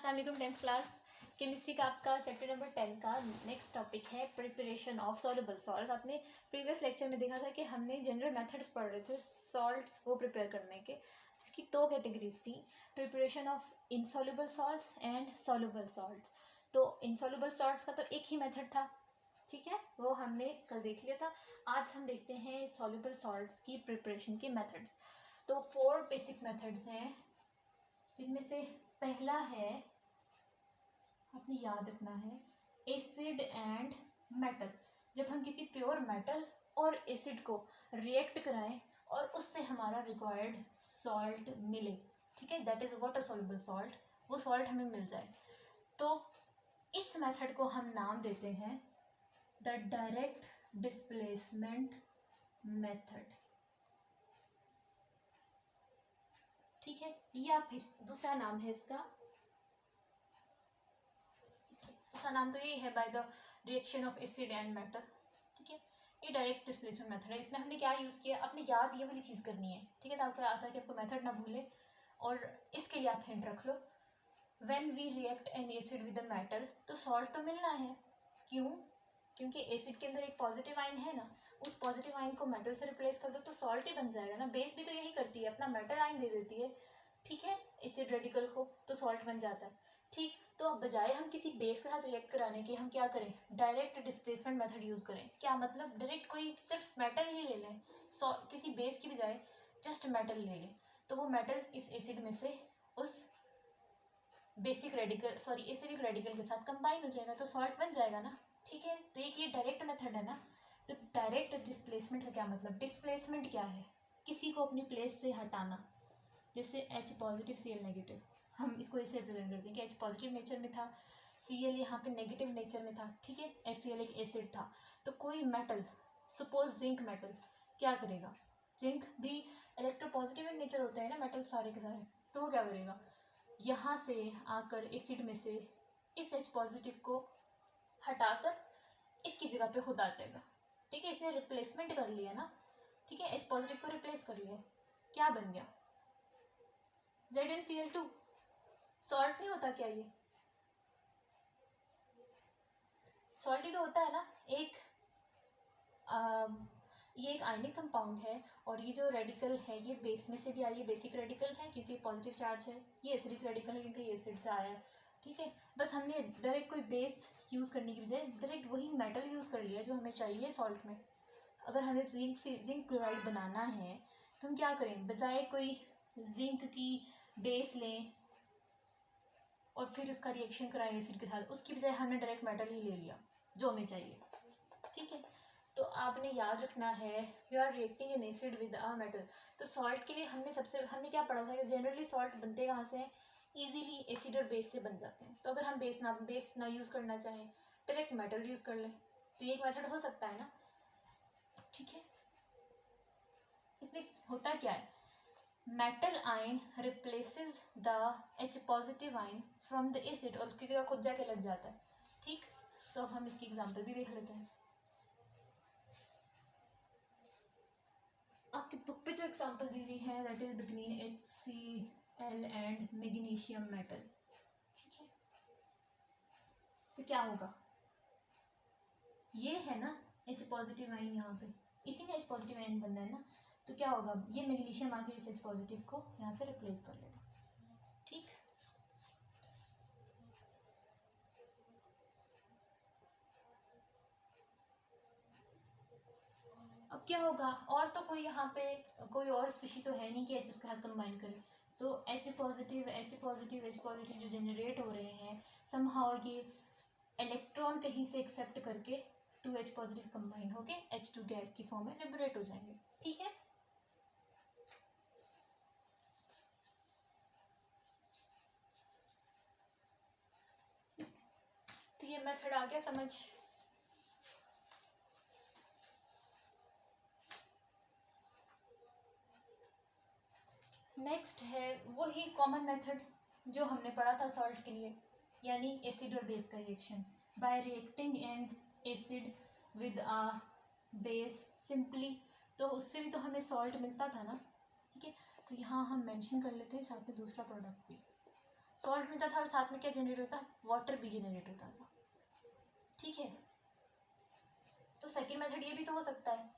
अस्सलाम वालेकुम। 10th class chemistry का आपका चैप्टर नंबर 10 का नेक्स्ट टॉपिक है प्रिपरेशन ऑफ सॉल्युबल सॉल्ट। आपने प्रीवियस लेक्चर में देखा था कि हमने जनरल मेथड्स पढ़ रहे थे सॉल्ट्स को प्रिपेयर करने के। इसकी दो कैटेगरीज थी, preparation of insoluble salts and soluble salts. तो इनसॉल्युबल सॉल्ट्स का तो एक ही मेथड था, ठीक है, वो हमने कल देख लिया था। आज हम देखते हैं सॉल्युबल सॉल्ट्स की प्रिपरेशन के मेथड्स। तो 4 बेसिक मेथड्स हैं, जिनमें से पहला है, आपने याद रखना है, एसिड एंड मेटल। जब हम किसी प्योर मेटल और एसिड को रिएक्ट कराएं और उससे हमारा रिक्वायर्ड सॉल्ट मिले, ठीक है, that is water soluble salt, वो सॉल्ट हमें मिल जाए, तो इस मेथड को हम नाम देते हैं द डायरेक्ट डिस्प्लेसमेंट मेथड, ठीक है। या फिर दूसरा नाम है इसका, दूसरा नाम तो ये है by the reaction of acid and metal, ठीक है। ये डायरेक्ट डिस्प्लेसमेंट मेथड है। इसमें हमने क्या यूज़ किया, अपनी याद ये वाली चीज़ करनी है, ठीक है, ताकि आता है कि आपको मेथड ना भूले, और इसके लिए आप हिंट रख लो। When we react an acid with a metal, तो सॉल्ट तो मिलना है, क्यों? क्योंकि एसिड के अंदर एक पॉजिटिव आयन है ना, उस पॉजिटिव आयन को मेटल से रिप्लेस कर दो तो सॉल्ट ही बन जाएगा ना। बेस भी तो यही करती है, अपना मेटल आयन दे देती है, ठीक है, एसिड रेडिकल को, तो सॉल्ट बन जाता है, ठीक। तो अब बजाय हम किसी बेस के साथ रिएक्ट कराने के, हम क्या करें, डायरेक्ट डिस्प्लेसमेंट मेथड यूज़ करें। क्या मतलब, डायरेक्ट कोई सिर्फ मेटल ही ले लें, किसी बेस की बजाय जस्ट मेटल ले लें, तो वो मेटल इस एसिड में से उस बेसिक रेडिकल एसिडिक रेडिकल के साथ कंबाइन हो जाएगा, तो सॉल्ट बन जाएगा ना, ठीक है। तो एक ये डायरेक्ट मेथड है ना। तो डायरेक्ट डिस्प्लेसमेंट का क्या मतलब, डिस्प्लेसमेंट क्या है, किसी को अपनी प्लेस से हटाना। जैसे H पॉजिटिव Cl नेगेटिव, हम इसको ऐसे रिप्रेजेंट करते हैं कि H पॉजिटिव नेचर में था, Cl यहाँ पे नेगेटिव नेचर में था, ठीक है, HCl एक एसिड था। तो कोई मेटल, सपोज जिंक मेटल, क्या करेगा, जिंक भी इलेक्ट्रोपॉजिटिव इन नेचर होते हैं ना मेटल सारे के सारे, तो वो क्या करेगा, यहाँ से आकर एसिड में से इस H पॉजिटिव को हटाकर इसकी जगह पे खुद आ जाएगा, ठीक है, इसने रिप्लेसमेंट कर लिया ना, ठीक है, H पॉजिटिव को रिप्लेस कर लिया, क्या बन गया, ZnCl2। सॉल्ट नहीं होता क्या, ये सॉल्ट ही तो होता है ना। ये एक आयनिक कंपाउंड है, और ये जो रेडिकल है ये बेस में से भी आई है, बेसिक रेडिकल है क्योंकि पॉजिटिव चार्ज है, ये एसिडिक रेडिकल है क्योंकि ये एसिड से आया है, ठीक है। बस हमने डायरेक्ट कोई बेस यूज़ करने की बजाय डायरेक्ट वही मेटल यूज़ कर लिया जो हमें चाहिए सॉल्ट में। अगर हमें जिंक क्लोराइड बनाना है तो हम क्या करें, बजाय कोई जिंक की बेस लें और फिर उसका रिएक्शन कराएं एसिड के साथ, उसकी बजाय हमने डायरेक्ट मेटल ही ले लिया जो हमें चाहिए, ठीक है। तो आपने याद रखना है, you are reacting an acid with a metal. तो सॉल्ट के लिए हमने क्या पढ़ा था कि जनरली सॉल्ट बनते कहाँ से हैं, ईजिली एसिड और बेस से बन जाते हैं। तो अगर हम बेस ना यूज़ करना चाहें, डायरेक्ट मेटल यूज़ कर लें, तो ये एक मेथड हो सकता है ना, ठीक है। इसमें होता क्या है, metal ion replaces the H positive ion from the acid, और उसकी जगह खुद जाके लग जाता है, ठीक। तो अब हम इसकी एग्जांपल भी देख लेते हैं। आपकी बुक पे जो एग्जांपल दी हुई है that is between HCl and magnesium metal, ठीक है। तो क्या होगा, ये है ना H पॉजिटिव आयन, यहाँ पे इसी में H पॉजिटिव आयन बनना है ना, तो क्या होगा, ये मैग्नीशियम आके इस H पॉजिटिव को यहाँ से रिप्लेस कर लेगा, ठीक। अब क्या होगा, और तो कोई यहाँ पे कोई और स्पीशी तो है नहीं कि H उसके साथ कंबाइन करे, तो H पॉजिटिव जो जनरेट हो रहे हैं, समहाउ ये इलेक्ट्रॉन कहीं से एक्सेप्ट करके 2H पॉजिटिव कंबाइन होके H2 गैस की फॉर्म में लिबरेट हो जाएंगे, ठीक है। तो ये मेथड आ गया समझ। नेक्स्ट है वही कॉमन मेथड जो हमने पढ़ा था सॉल्ट के लिए, यानी एसिड और बेस का reaction, bye reacting an acid with a base simply, तो उससे भी तो हमें सॉल्ट मिलता था ना, ठीक है। तो यहाँ हम मेंशन कर लेते हैं साथ में दूसरा प्रोडक्ट भी, सॉल्ट मिलता था और साथ में क्या जनरेट होता, वाटर भी जनरेट होता था, ठीक है। तो सेकेंड मेथड ये भी तो हो सकता है,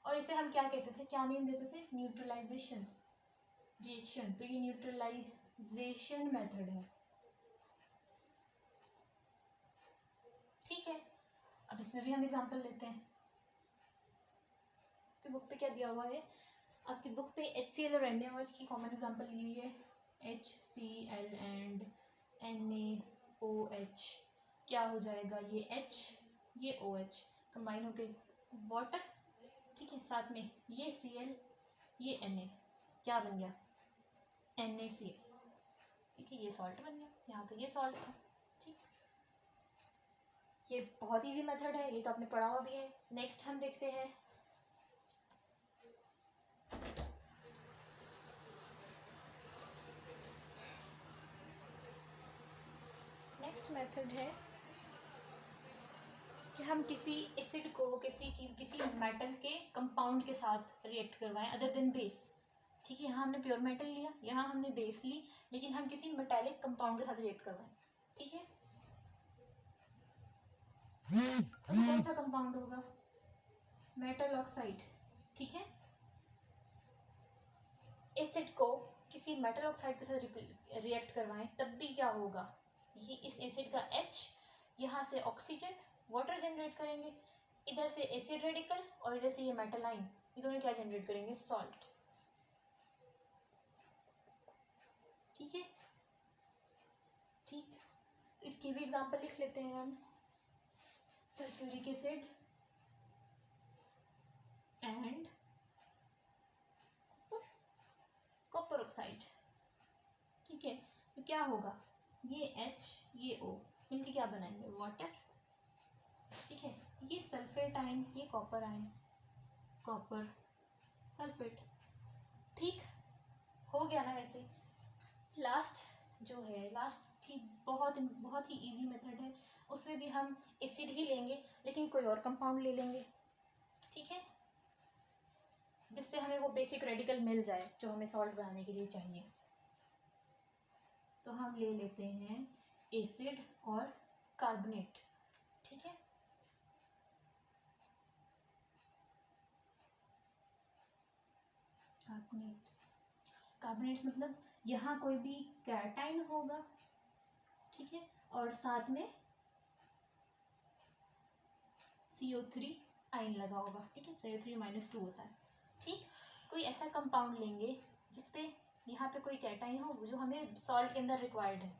और इसे हम क्या कहते थे, क्या नेम देते थे, न्यूट्रलाइजेशन रिएक्शन। तो ये न्यूट्रलाइजेशन मेथड है, ठीक है। अब इसमें भी हम एग्जांपल लेते हैं। तो बुक पे क्या दिया हुआ है, आपकी बुक पे HCl और NaOH की कॉमन एग्जांपल ली हुई है, HCl एंड NaOH। क्या हो जाएगा, ये H ये OH कंबाइन होके वाटर, ठीक है। साथ में ये Cl ये Na, क्या बन गया, NaCl, ठीक है। ये सॉल्ट बन गया, यहाँ पे ये सॉल्ट था, ठीक। ये बहुत इजी मेथड है, ये तो आपने पढ़ा हुआ भी है। नेक्स्ट हम देखते हैं नेक्स्ट मेथड है कि हम किसी एसिड को किसी मेटल के कंपाउंड के साथ रिएक्ट करवाएं अदर देन बेस, ठीक है। यहाँ हमने प्योर मेटल लिया, यहाँ हमने बेस ली, लेकिन हम किसी मेटेलिक कंपाउंड के साथ रिएक्ट करवाएं, ठीक है। कौन सा कंपाउंड होगा, मेटल ऑक्साइड, ठीक है। एसिड को किसी मेटल ऑक्साइड के साथ रिएक्ट करवाएं तब भी क्या होगा, ये इस एसिड का H, यहाँ से ऑक्सीजन वाटर जनरेट करेंगे, इधर से एसिड रेडिकल और इधर से ये मेटल आयन, ये दोनों क्या जनरेट करेंगे, सॉल्ट, ठीक है, ठीक। तो इसकी भी एग्जांपल लिख लेते हैं हम, sulphuric acid and copper oxide, ठीक है। तो क्या होगा, ये H ये O मिलके क्या बनाएंगे, वाटर, ठीक है। ये सल्फेट आयन ये कॉपर आयन, कॉपर सल्फेट, ठीक हो गया ना। वैसे लास्ट जो है, लास्ट ही बहुत बहुत ही इजी मेथड है, उसमें भी हम एसिड ही लेंगे लेकिन कोई और कंपाउंड ले लेंगे, ठीक है, जिससे हमें वो बेसिक रेडिकल मिल जाए जो हमें सॉल्ट बनाने के लिए चाहिए। तो हम ले लेते हैं एसिड और कार्बोनेट, ठीक है। कार्बोनेट्स मतलब यहाँ कोई भी कैटाइन होगा, ठीक है, और साथ में CO3 आयन लगा होगा, ठीक है। CO3 - 2 होता है, ठीक। कोई ऐसा कंपाउंड लेंगे जिसपे यहाँ पे कोई कैटाइन हो जो हमें सॉल्ट के अंदर रिक्वायर्ड है,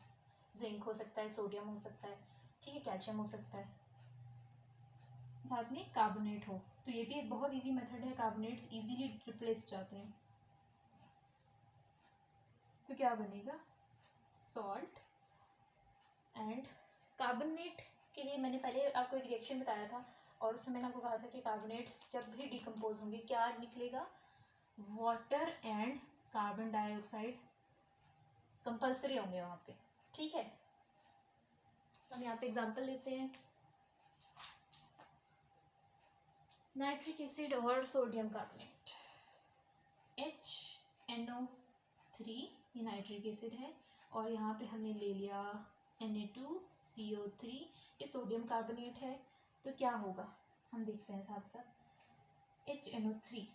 जिंक हो सकता है, सोडियम हो सकता है, ठीक है, कैल्शियम हो सकता है, साथ में कार्बोनेट हो। तो ये भी एक बहुत इजी मेथड है, कार्बोनेट्स इजीली रिप्लेस जाते हैं। तो क्या बनेगा, सॉल्ट एंड कार्बोनेट के लिए मैंने पहले आपको एक रिएक्शन बताया था, और उसमें मैंने आपको कहा था कि कार्बोनेट्स जब भी डिकम्पोज होंगे क्या निकलेगा, water and carbon dioxide compulsory होंगे वहाँ पे, ठीक है। तो हम यहाँ पे एग्जांपल लेते हैं, नाइट्रिक एसिड और सोडियम कार्बोनेट, HNO3 ये नाइट्रिक एसिड है, और यहाँ पे हमने ले लिया Na2CO3 ये सोडियम कार्बोनेट है। तो क्या होगा हम देखते हैं साथ साथ, HNO3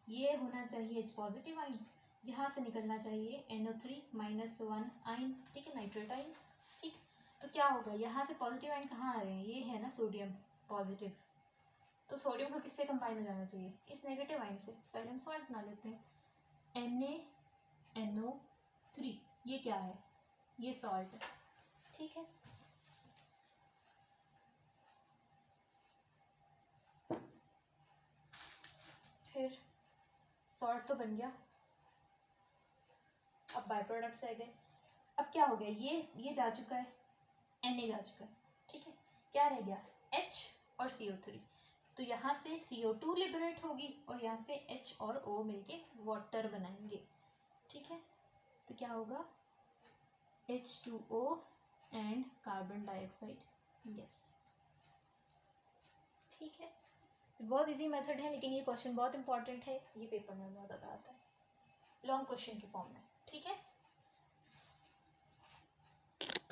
ये होना चाहिए H पॉजिटिव आयन, यहाँ से निकलना चाहिए NO3 - 1 आयन, ठीक है, नाइट्रेट आयन, ठीक। तो क्या होगा, यहाँ से पॉजिटिव आयन कहाँ आ रहे हैं, ये है ना सोडियम पॉजिटिव, तो सोडियम को किससे कंबाइन हो जाना चाहिए, इस नेगेटिव आयन से। पहले हम सॉल्ट बना लेते हैं, NaNO3 ये क्या है, ये सॉल्ट है, ठीक है। फिर सॉल्ट तो बन गया, अब बाय प्रोडक्ट्स आ गए। अब क्या हो गया, ये जा चुका है, Na जा चुका है, ठीक है। क्या रह गया, H और CO3, तो यहाँ से CO2 लिबरेट होगी और यहाँ से H और O मिलके वाटर बनाएंगे, ठीक है। तो क्या होगा, H2O and carbon dioxide gas, ठीक है। बहुत इजी मेथड है, लेकिन ये क्वेश्चन बहुत इंपॉर्टेंट है, ये पेपर में बहुत ज़्यादा आता है लॉन्ग क्वेश्चन के फॉर्म में, ठीक है।